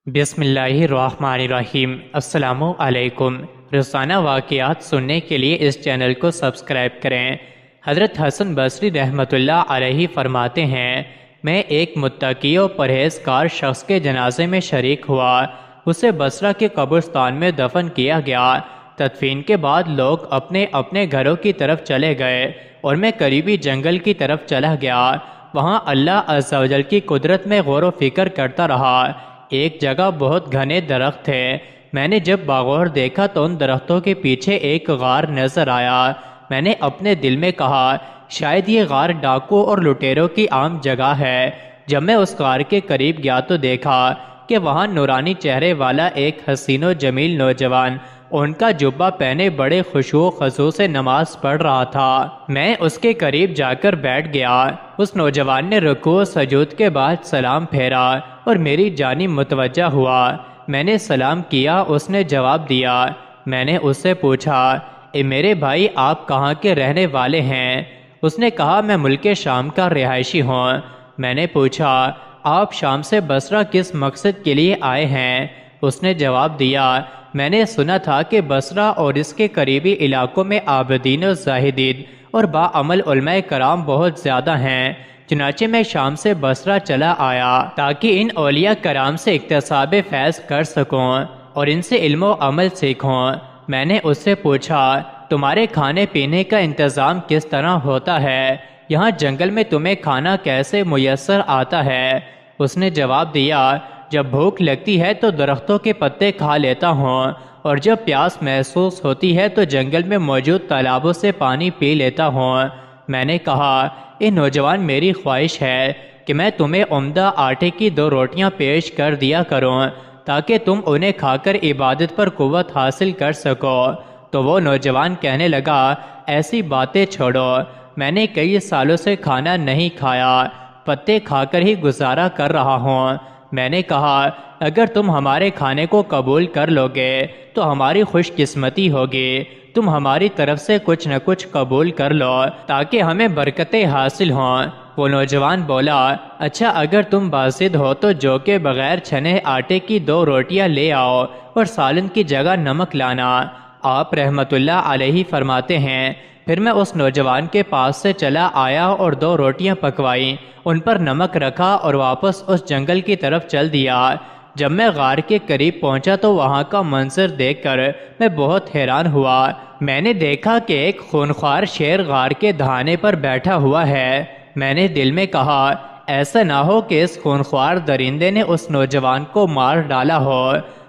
بسم اللہ الرحمن الرحیم۔ السلام علیکم۔ روزانہ واقعات سننے کے لیے اس چینل کو سبسکرائب کریں۔ حضرت حسن بصری رحمۃ اللہ علیہ فرماتے ہیں، میں ایک متقی و پرہیزگار شخص کے جنازے میں شریک ہوا۔ اسے بصرہ کے قبرستان میں دفن کیا گیا۔ تدفین کے بعد لوگ اپنے اپنے گھروں کی طرف چلے گئے اور میں قریبی جنگل کی طرف چلا گیا۔ وہاں اللہ عز و جل کی قدرت میں غور و فکر کرتا رہا۔ ایک جگہ بہت گھنے درخت تھے۔ میں نے جب باغور دیکھا تو ان درختوں کے پیچھے ایک غار نظر آیا۔ میں نے اپنے دل میں کہا، شاید یہ غار ڈاکو اور لٹیروں کی عام جگہ ہے۔ جب میں اس غار کے قریب گیا تو دیکھا کہ وہاں نورانی چہرے والا ایک حسین و جمیل نوجوان ان کا جبہ پہنے بڑے خشوع و خضوع سے نماز پڑھ رہا تھا۔ میں اس کے قریب جا کر بیٹھ گیا۔ اس نوجوان نے رکوع و سجود کے بعد سلام پھیرا اور میری جانب متوجہ ہوا۔ میں نے سلام کیا، اس نے جواب دیا۔ میں نے اس سے پوچھا، اے میرے بھائی، آپ کہاں کے رہنے والے ہیں؟ اس نے کہا، میں ملک شام کا رہائشی ہوں۔ میں نے پوچھا، آپ شام سے بصرہ کس مقصد کے لیے آئے ہیں؟ اس نے جواب دیا، میں نے سنا تھا کہ بصرہ اور اس کے قریبی علاقوں میں عابدین و زاہدین اور باعمل علماء کرام بہت زیادہ ہیں، چنانچہ میں شام سے بصرہ چلا آیا تاکہ ان اولیاء کرام سے اکتساب فیض کر سکوں اور ان سے علم و عمل سیکھوں۔ میں نے اس سے پوچھا، تمہارے کھانے پینے کا انتظام کس طرح ہوتا ہے؟ یہاں جنگل میں تمہیں کھانا کیسے میسر آتا ہے؟ اس نے جواب دیا، جب بھوک لگتی ہے تو درختوں کے پتے کھا لیتا ہوں، اور جب پیاس محسوس ہوتی ہے تو جنگل میں موجود تالابوں سے پانی پی لیتا ہوں۔ میں نے کہا، اے نوجوان، میری خواہش ہے کہ میں تمہیں عمدہ آٹے کی 2 روٹیاں پیش کر دیا کروں تاکہ تم انہیں کھا کر عبادت پر قوت حاصل کر سکو۔ تو وہ نوجوان کہنے لگا، ایسی باتیں چھوڑو، میں نے کئی سالوں سے کھانا نہیں کھایا، پتے کھا کر ہی گزارا کر رہا ہوں۔ میں نے کہا، اگر تم ہمارے کھانے کو قبول کر لو گے تو ہماری خوش قسمتی ہوگی۔ تم ہماری طرف سے کچھ نہ کچھ قبول کر لو تاکہ ہمیں برکتیں حاصل ہوں۔ وہ نوجوان بولا، اچھا، اگر تم باسط ہو تو جو کہ بغیر چھنے آٹے کی 2 روٹیاں لے آؤ اور سالن کی جگہ نمک لانا۔ آپ رحمت اللہ علیہ فرماتے ہیں، پھر میں اس نوجوان کے پاس سے چلا آیا اور 2 روٹیاں پکوائیں، ان پر نمک رکھا اور واپس اس جنگل کی طرف چل دیا۔ جب میں غار کے قریب پہنچا تو وہاں کا منظر دیکھ کر میں بہت حیران ہوا۔ میں نے دیکھا کہ ایک خونخوار شیر غار کے دہانے پر بیٹھا ہوا ہے۔ میں نے دل میں کہا، ایسا نہ ہو کہ اس خونخوار درندے نے اس نوجوان کو مار ڈالا ہو۔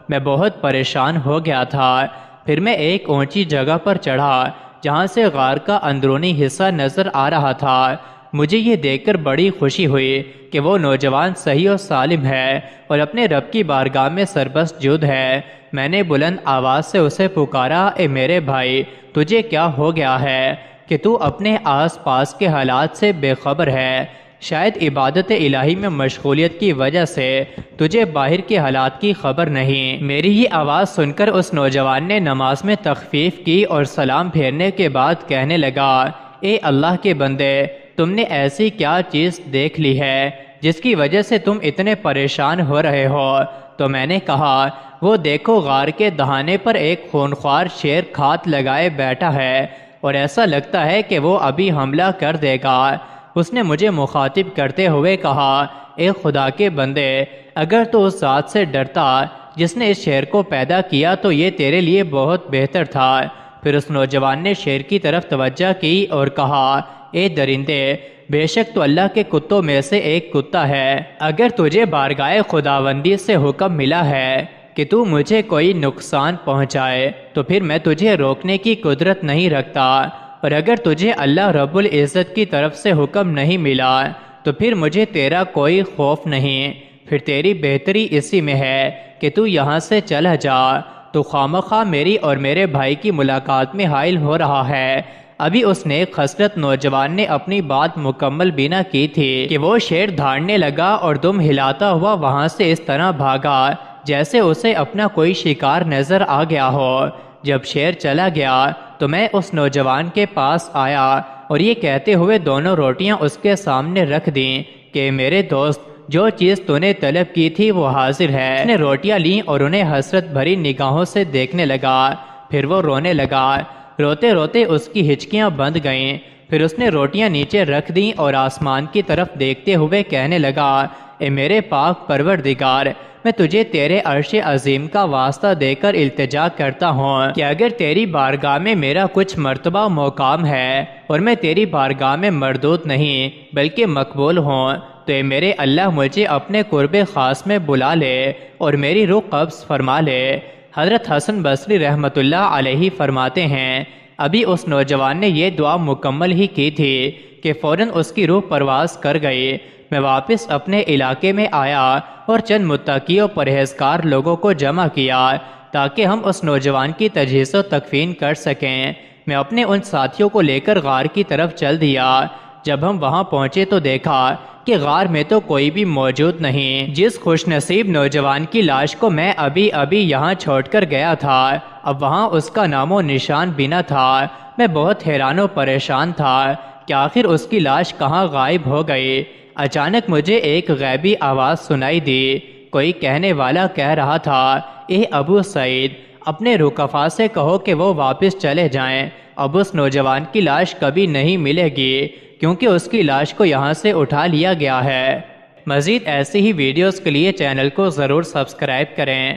میں بہت پریشان ہو گیا تھا۔ پھر میں ایک اونچی جگہ پر چڑھا جہاں سے غار کا اندرونی حصہ نظر آ رہا تھا۔ مجھے یہ دیکھ کر بڑی خوشی ہوئی کہ وہ نوجوان صحیح و سالم ہے اور اپنے رب کی بارگاہ میں سربسجود ہے۔ میں نے بلند آواز سے اسے پکارا، اے میرے بھائی، تجھے کیا ہو گیا ہے کہ تو اپنے آس پاس کے حالات سے بے خبر ہے؟ شاید عبادت الہی میں مشغولیت کی وجہ سے تجھے باہر کے حالات کی خبر نہیں۔ میری یہ آواز سن کر اس نوجوان نے نماز میں تخفیف کی اور سلام پھیرنے کے بعد کہنے لگا، اے اللہ کے بندے، تم نے ایسی کیا چیز دیکھ لی ہے جس کی وجہ سے تم اتنے پریشان ہو رہے ہو؟ تو میں نے کہا، وہ دیکھو، غار کے دہانے پر ایک خونخوار شیر کھات لگائے بیٹھا ہے اور ایسا لگتا ہے کہ وہ ابھی حملہ کر دے گا۔ اس نے مجھے مخاطب کرتے ہوئے کہا، اے خدا کے بندے، اگر تو اس ذات سے ڈرتا جس نے اس شیر کو پیدا کیا تو یہ تیرے لیے بہت بہتر تھا۔ پھر اس نوجوان نے شیر کی طرف توجہ کی اور کہا، اے درندے، بے شک تو اللہ کے کتوں میں سے ایک کتا ہے۔ اگر تجھے بارگاہ خداوندی سے حکم ملا ہے کہ تو مجھے کوئی نقصان پہنچائے تو پھر میں تجھے روکنے کی قدرت نہیں رکھتا، اور اگر تجھے اللہ رب العزت کی طرف سے حکم نہیں ملا تو پھر مجھے تیرا کوئی خوف نہیں۔ پھر تیری بہتری اسی میں ہے کہ تو یہاں سے چلا جا۔ تو خواہ میری اور میرے بھائی کی ملاقات میں حائل ہو رہا ہے۔ ابھی اس نیک خصلت نوجوان نے اپنی بات مکمل بھی نہ کی تھی کہ وہ شیر دھاڑنے لگا اور دم ہلاتا ہوا وہاں سے اس طرح بھاگا جیسے اسے اپنا کوئی شکار نظر آ گیا ہو۔ جب شیر چلا گیا تو میں اس نوجوان کے پاس آیا اور یہ کہتے ہوئے 2 روٹیاں اس کے سامنے رکھ دیں کہ میرے دوست، جو چیز تو نے طلب کی تھی وہ حاضر ہے۔ اس نے روٹیاں لیں اور انہیں حسرت بھری نگاہوں سے دیکھنے لگا، پھر وہ رونے لگا۔ روتے روتے اس کی ہچکیاں بند گئیں، پھر اس نے روٹیاں نیچے رکھ دیں اور آسمان کی طرف دیکھتے ہوئے کہنے لگا، اے میرے پاک پروردگار، میں تجھے تیرے عرش عظیم کا واسطہ دے کر التجا کرتا ہوں کہ اگر تیری بارگاہ میں میرا کچھ مرتبہ مقام ہے اور میں تیری بارگاہ میں مردود نہیں بلکہ مقبول ہوں، تو اے میرے اللہ مجھے اپنے قرب خاص میں بلا لے اور میری روح قبض فرما لے۔ حضرت حسن بصری رحمۃ اللہ علیہ فرماتے ہیں، ابھی اس نوجوان نے یہ دعا مکمل ہی کی تھی کہ فوراً اس کی روح پرواز کر گئی۔ میں واپس اپنے علاقے میں آیا اور چند متقی و پرہیزگار لوگوں کو جمع کیا تاکہ ہم اس نوجوان کی تجہیز و تکفین کر سکیں۔ میں اپنے ان ساتھیوں کو لے کر غار کی طرف چل دیا۔ جب ہم وہاں پہنچے تو دیکھا کہ غار میں تو کوئی بھی موجود نہیں۔ جس خوش نصیب نوجوان کی لاش کو میں ابھی یہاں چھوڑ کر گیا تھا، اب وہاں اس کا نام و نشان بھی نہ تھا۔ میں بہت حیران و پریشان تھا کہ آخر اس کی لاش کہاں غائب ہو گئی۔ اچانک مجھے ایک غیبی آواز سنائی دی۔ کوئی کہنے والا کہہ رہا تھا، اے ابو سعید، اپنے رکفا سے کہو کہ وہ واپس چلے جائیں، اب اس نوجوان کی لاش کبھی نہیں ملے گی کیونکہ اس کی لاش کو یہاں سے اٹھا لیا گیا ہے۔ مزید ایسی ہی ویڈیوز کے لیے چینل کو ضرور سبسکرائب کریں۔